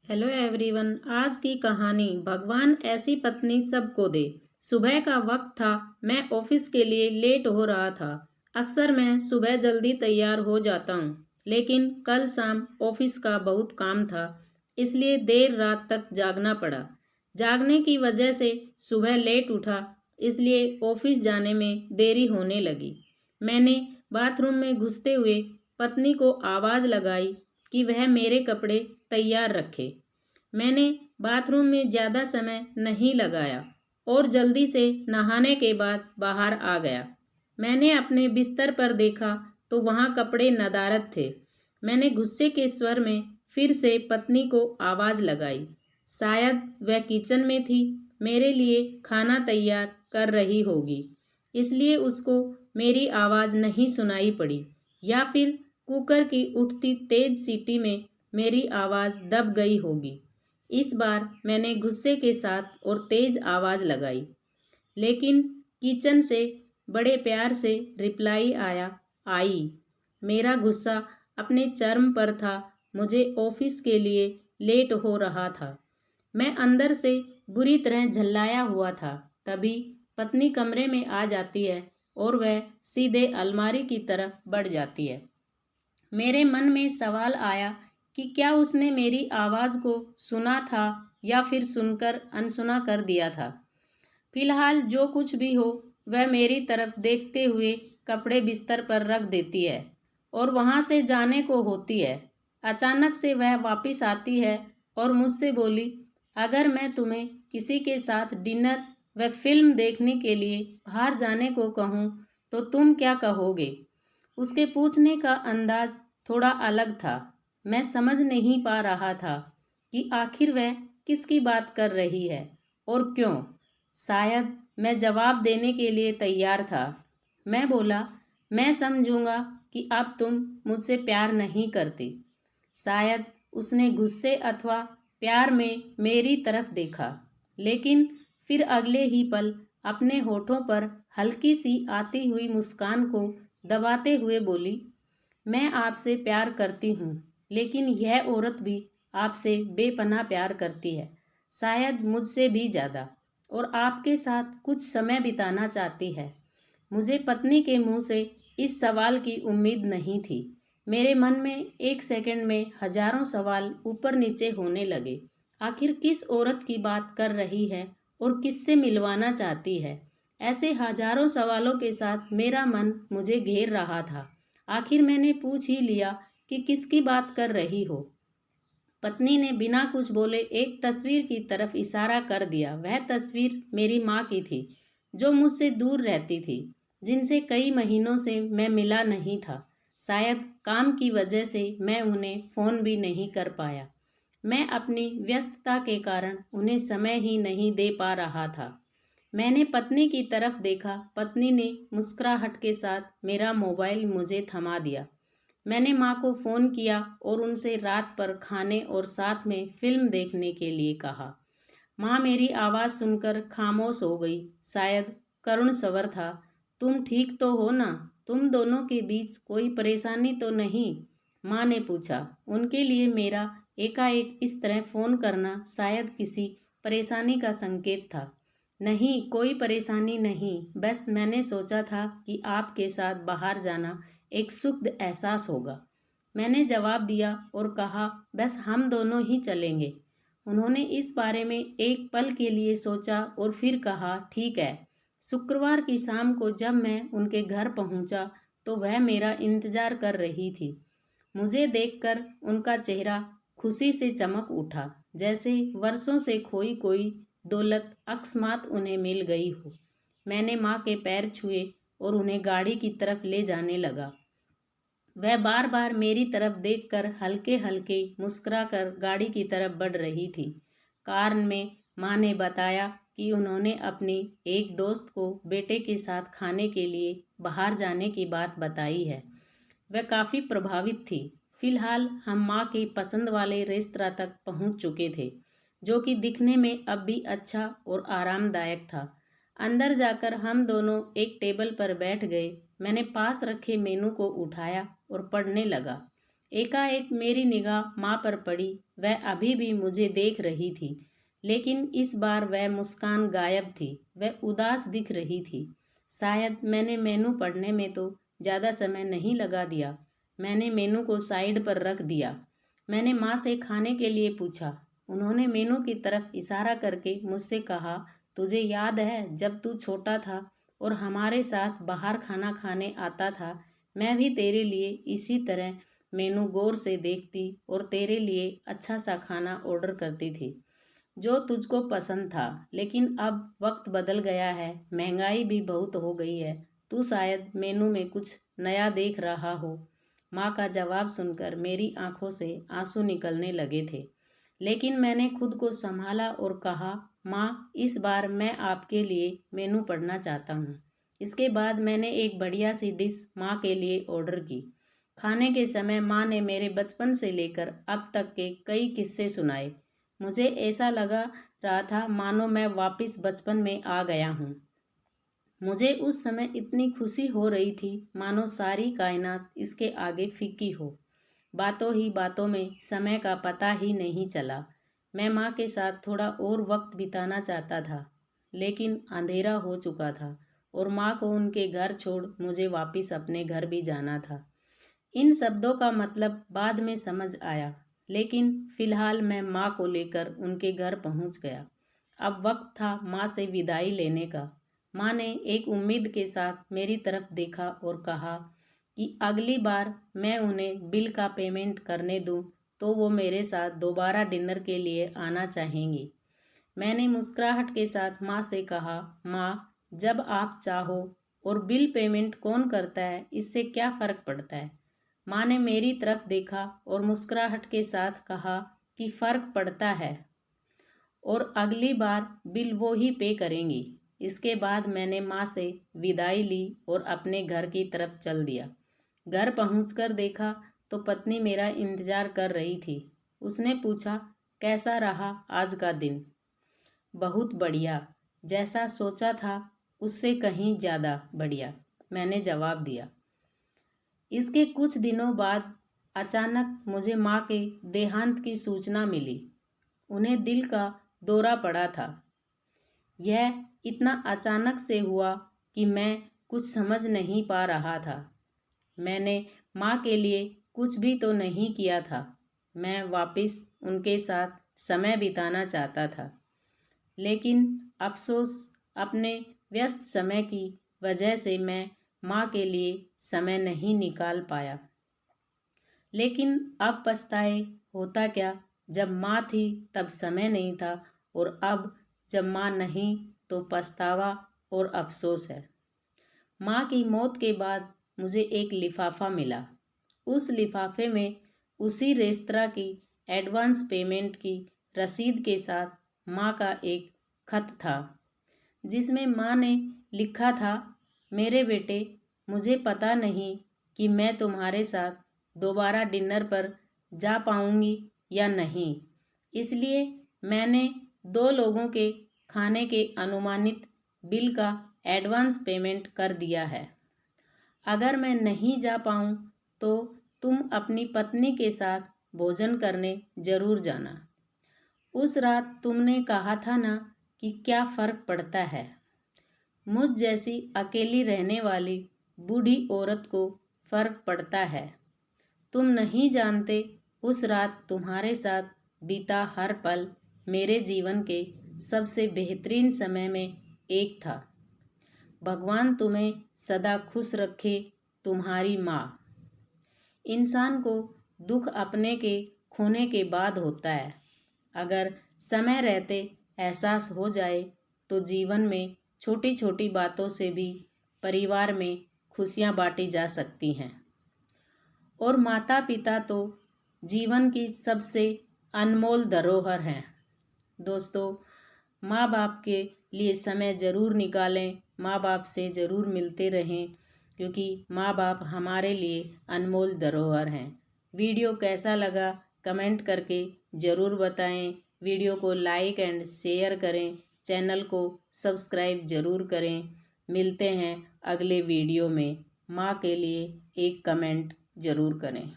Hello everyone. आज की कहानी भगवान ऐसी पत्नी सबको दे। सुबह का वक्त था। मैं ऑफिस के लिए लेट हो रहा था। अक्सर मैं सुबह जल्दी तैयार हो जाता हूँ, लेकिन कल शाम ऑफिस का बहुत काम था, इसलिए देर रात तक जागना पड़ा। जागने की वजह से सुबह लेट उठा, इसलिए ऑफिस जाने में देरी होने लगी। मैंने बाथरूम में घुसते हुए पत्नी को आवाज़ लगाई कि वह मेरे कपड़े तैयार रखे। मैंने बाथरूम में ज़्यादा समय नहीं लगाया और जल्दी से नहाने के बाद बाहर आ गया। मैंने अपने बिस्तर पर देखा तो वहाँ कपड़े नदारद थे। मैंने गुस्से के स्वर में फिर से पत्नी को आवाज़ लगाई। शायद वह किचन में थी, मेरे लिए खाना तैयार कर रही होगी, इसलिए उसको मेरी आवाज़ नहीं सुनाई पड़ी, या फिर कुकर की उठती तेज सीटी में मेरी आवाज़ दब गई होगी। इस बार मैंने गुस्से के साथ और तेज आवाज़ लगाई, लेकिन किचन से बड़े प्यार से रिप्लाई आया, आई। मेरा गुस्सा अपने चरम पर था। मुझे ऑफिस के लिए लेट हो रहा था। मैं अंदर से बुरी तरह झल्लाया हुआ था। तभी पत्नी कमरे में आ जाती है और वह सीधे अलमारी की तरफ बढ़ जाती है। मेरे मन में सवाल आया कि क्या उसने मेरी आवाज़ को सुना था या फिर सुनकर अनसुना कर दिया था। फिलहाल जो कुछ भी हो, वह मेरी तरफ देखते हुए कपड़े बिस्तर पर रख देती है और वहाँ से जाने को होती है। अचानक से वह वापस आती है और मुझसे बोली, अगर मैं तुम्हें किसी के साथ डिनर व फिल्म देखने के लिए बाहर जाने को कहूँ तो तुम क्या कहोगे? उसके पूछने का अंदाज थोड़ा अलग था। मैं समझ नहीं पा रहा था कि आखिर वह किसकी बात कर रही है और क्यों। शायद मैं जवाब देने के लिए तैयार था। मैं बोला, मैं समझूंगा कि अब तुम मुझसे प्यार नहीं करती। शायद उसने गुस्से अथवा प्यार में मेरी तरफ देखा, लेकिन फिर अगले ही पल अपने होठों पर हल्की सी आती हुई मुस्कान को दबाते हुए बोली, मैं आपसे प्यार करती हूँ, लेकिन यह औरत भी आपसे बेपनाह प्यार करती है, शायद मुझसे भी ज़्यादा, और आपके साथ कुछ समय बिताना चाहती है। मुझे पत्नी के मुंह से इस सवाल की उम्मीद नहीं थी। मेरे मन में एक सेकंड में हजारों सवाल ऊपर नीचे होने लगे। आखिर किस औरत की बात कर रही है और किससे मिलवाना चाहती है? ऐसे हजारों सवालों के साथ मेरा मन मुझे घेर रहा था। आखिर मैंने पूछ ही लिया कि किसकी बात कर रही हो। पत्नी ने बिना कुछ बोले एक तस्वीर की तरफ इशारा कर दिया। वह तस्वीर मेरी माँ की थी, जो मुझसे दूर रहती थी, जिनसे कई महीनों से मैं मिला नहीं था। शायद काम की वजह से मैं उन्हें फ़ोन भी नहीं कर पाया। मैं अपनी व्यस्तता के कारण उन्हें समय ही नहीं दे पा रहा था। मैंने पत्नी की तरफ देखा। पत्नी ने मुस्कुराहट के साथ मेरा मोबाइल मुझे थमा दिया। मैंने माँ को फ़ोन किया और उनसे रात पर खाने और साथ में फ़िल्म देखने के लिए कहा। माँ मेरी आवाज़ सुनकर खामोश हो गई। शायद करुण स्वर था, तुम ठीक तो हो ना? तुम दोनों के बीच कोई परेशानी तो नहीं? माँ ने पूछा। उनके लिए मेरा एकाएक इस तरह फ़ोन करना शायद किसी परेशानी का संकेत था। नहीं, कोई परेशानी नहीं, बस मैंने सोचा था कि आपके साथ बाहर जाना एक सुखद एहसास होगा। मैंने जवाब दिया और कहा, बस हम दोनों ही चलेंगे। उन्होंने इस बारे में एक पल के लिए सोचा और फिर कहा, ठीक है। शुक्रवार की शाम को जब मैं उनके घर पहुंचा तो वह मेरा इंतजार कर रही थी। मुझे देखकर उनका चेहरा खुशी से चमक उठा, जैसे वर्षों से खोई कोई दौलत अकस्मात उन्हें मिल गई हो। मैंने माँ के पैर छुए और उन्हें गाड़ी की तरफ ले जाने लगा। वह बार बार मेरी तरफ देखकर हल्के हल्के मुस्कुराकर गाड़ी की तरफ बढ़ रही थी। कार में माँ ने बताया कि उन्होंने अपनी एक दोस्त को बेटे के साथ खाने के लिए बाहर जाने की बात बताई है। वह काफ़ी प्रभावित थी। फिलहाल हम माँ की पसंद वाले रेस्तरां तक पहुँच चुके थे, जो कि दिखने में अब भी अच्छा और आरामदायक था। अंदर जाकर हम दोनों एक टेबल पर बैठ गए। मैंने पास रखे मेनू को उठाया और पढ़ने लगा। एकाएक मेरी निगाह माँ पर पड़ी। वह अभी भी मुझे देख रही थी, लेकिन इस बार वह मुस्कान गायब थी। वह उदास दिख रही थी। शायद मैंने मेनू पढ़ने में तो ज़्यादा समय नहीं लगा दिया। मैंने मेनू को साइड पर रख दिया। मैंने माँ से खाने के लिए पूछा। उन्होंने मेनू की तरफ इशारा करके मुझसे कहा, तुझे याद है जब तू छोटा था और हमारे साथ बाहर खाना खाने आता था, मैं भी तेरे लिए इसी तरह मेनू गौर से देखती और तेरे लिए अच्छा सा खाना ऑर्डर करती थी जो तुझको पसंद था। लेकिन अब वक्त बदल गया है, महंगाई भी बहुत हो गई है। तू शायद मेनू में कुछ नया देख रहा हो। माँ का जवाब सुनकर मेरी आंखों से आंसू निकलने लगे थे, लेकिन मैंने खुद को संभाला और कहा, माँ, इस बार मैं आपके लिए मेनू पढ़ना चाहता हूँ। इसके बाद मैंने एक बढ़िया सी डिश माँ के लिए ऑर्डर की। खाने के समय माँ ने मेरे बचपन से लेकर अब तक के कई किस्से सुनाए। मुझे ऐसा लगा रहा था मानो मैं वापस बचपन में आ गया हूँ। मुझे उस समय इतनी खुशी हो रही थी मानो सारी कायनात इसके आगे फीकी हो। बातों ही बातों में समय का पता ही नहीं चला। मैं माँ के साथ थोड़ा और वक्त बिताना चाहता था, लेकिन अंधेरा हो चुका था और माँ को उनके घर छोड़ मुझे वापस अपने घर भी जाना था। इन शब्दों का मतलब बाद में समझ आया, लेकिन फिलहाल मैं माँ को लेकर उनके घर पहुँच गया। अब वक्त था माँ से विदाई लेने का। माँ ने एक उम्मीद के साथ मेरी तरफ देखा और कहा कि अगली बार मैं उन्हें बिल का पेमेंट करने दूं तो वो मेरे साथ दोबारा डिनर के लिए आना चाहेंगी। मैंने मुस्कुराहट के साथ माँ से कहा, माँ, जब आप चाहो, और बिल पेमेंट कौन करता है इससे क्या फ़र्क पड़ता है। माँ ने मेरी तरफ देखा और मुस्कुराहट के साथ कहा कि फ़र्क पड़ता है और अगली बार बिल वो ही पे करेंगी। इसके बाद मैंने माँ से विदाई ली और अपने घर की तरफ चल दिया। घर पहुंचकर देखा तो पत्नी मेरा इंतज़ार कर रही थी। उसने पूछा, कैसा रहा आज का दिन। बहुत बढ़िया, जैसा सोचा था उससे कहीं ज़्यादा बढ़िया, मैंने जवाब दिया। इसके कुछ दिनों बाद अचानक मुझे माँ के देहांत की सूचना मिली। उन्हें दिल का दौरा पड़ा था। यह इतना अचानक से हुआ कि मैं कुछ समझ नहीं पा रहा था। मैंने माँ के लिए कुछ भी तो नहीं किया था। मैं वापस उनके साथ समय बिताना चाहता था, लेकिन अफसोस अपने व्यस्त समय की वजह से मैं माँ के लिए समय नहीं निकाल पाया। लेकिन अब पछताए होता क्या, जब माँ थी तब समय नहीं था और अब जब माँ नहीं तो पछतावा और अफसोस है। माँ की मौत के बाद मुझे एक लिफाफा मिला। उस लिफाफे में उसी रेस्तरां की एडवांस पेमेंट की रसीद के साथ माँ का एक खत था, जिसमें माँ ने लिखा था, मेरे बेटे, मुझे पता नहीं कि मैं तुम्हारे साथ दोबारा डिनर पर जा पाऊँगी या नहीं, इसलिए मैंने 2 लोगों के खाने के अनुमानित बिल का एडवांस पेमेंट कर दिया है। अगर मैं नहीं जा पाऊँ तो तुम अपनी पत्नी के साथ भोजन करने ज़रूर जाना। उस रात तुमने कहा था ना कि क्या फ़र्क पड़ता है। मुझ जैसी अकेली रहने वाली बूढ़ी औरत को फ़र्क पड़ता है। तुम नहीं जानते, उस रात तुम्हारे साथ बीता हर पल मेरे जीवन के सबसे बेहतरीन समय में एक था। भगवान तुम्हें सदा खुश रखे, तुम्हारी माँ। इंसान को दुख अपने के खोने के बाद होता है। अगर समय रहते एहसास हो जाए तो जीवन में छोटी छोटी बातों से भी परिवार में खुशियाँ बांटी जा सकती हैं। और माता पिता तो जीवन की सबसे अनमोल धरोहर हैं। दोस्तों, माँ बाप के लिए समय ज़रूर निकालें, माँ बाप से ज़रूर मिलते रहें, क्योंकि माँ बाप हमारे लिए अनमोल धरोहर हैं। वीडियो कैसा लगा कमेंट करके ज़रूर बताएं। वीडियो को लाइक एंड शेयर करें, चैनल को सब्सक्राइब ज़रूर करें। मिलते हैं अगले वीडियो में। माँ के लिए एक कमेंट ज़रूर करें।